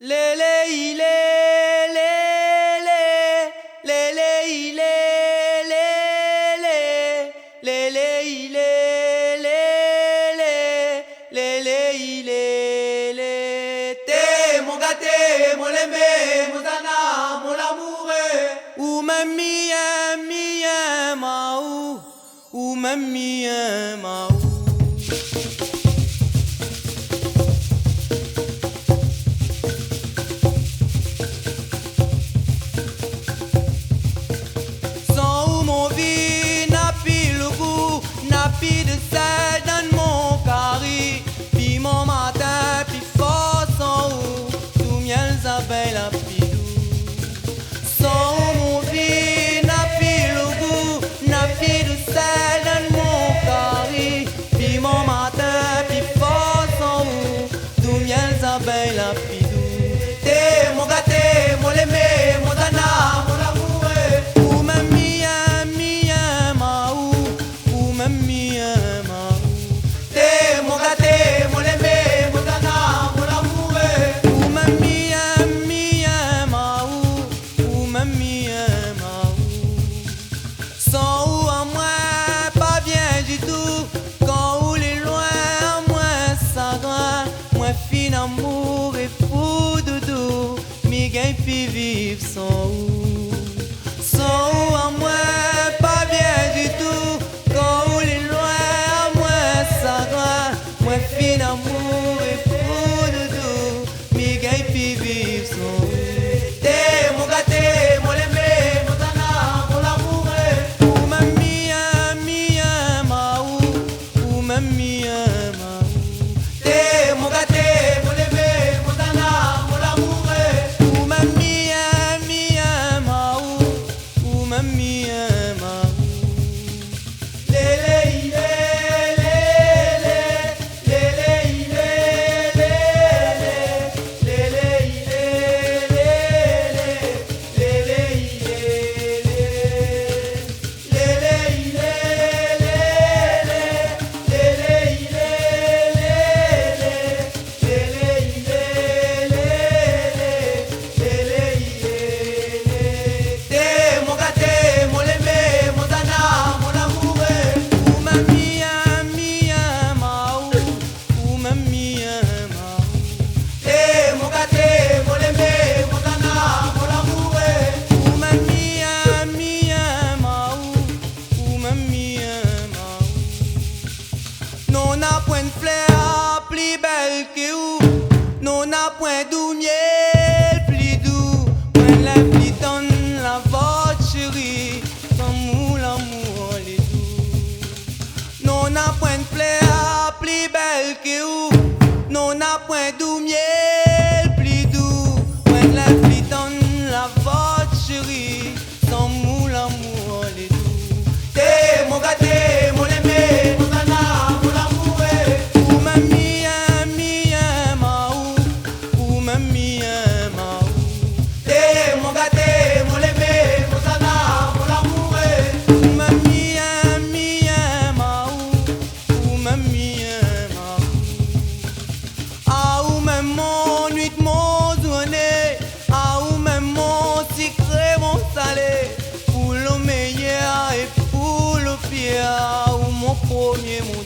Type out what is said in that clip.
Lele ile lele lele ile lele lele ile lele lele ile le te mon gâté mon aimé mon zana mon amour ou mamie mia maou ou mamie maou. Puis de sel dans mon carré, puis mon matin, puis force en haut, tout miel abeilles la pidou. Sans mon vie, n'a plus le goût, n'a plus de sel dans mon carré, puis mon matin, puis force en haut, tout miel abeilles la pidou. T'es mon gâté, mon aimé, mon dana, mon amoureux, ou même mien, mien, maou, ou même mien. Amour et fou doudou, mi gagne puis vivre sans ou. Sans ou à moi, pas bien du tout. Quand ou les loin, à moi, ça doit. Moi, fin amour et fou doudou, mi gagne puis vivre sans ou. T'es mon gâté, mon aimé, mon dana, mon amoureux. Ou même mien, maou, ou même mien, maou. T'es mon gâté. Non n'a point de fleur plus belle que vous, non n'a point d'où miel plus doux, point la plus donne la votre chérie, comme l'amour les doux. Non n'a point de fleur plus belle que vous, non n'a point d'où miel plus doux, point la plus donne la votre chérie, comme l'amour les doux. T'es mon gâté, mon aimé, mon dana. Pour le meilleur et pour le pire, ou mon premier, mon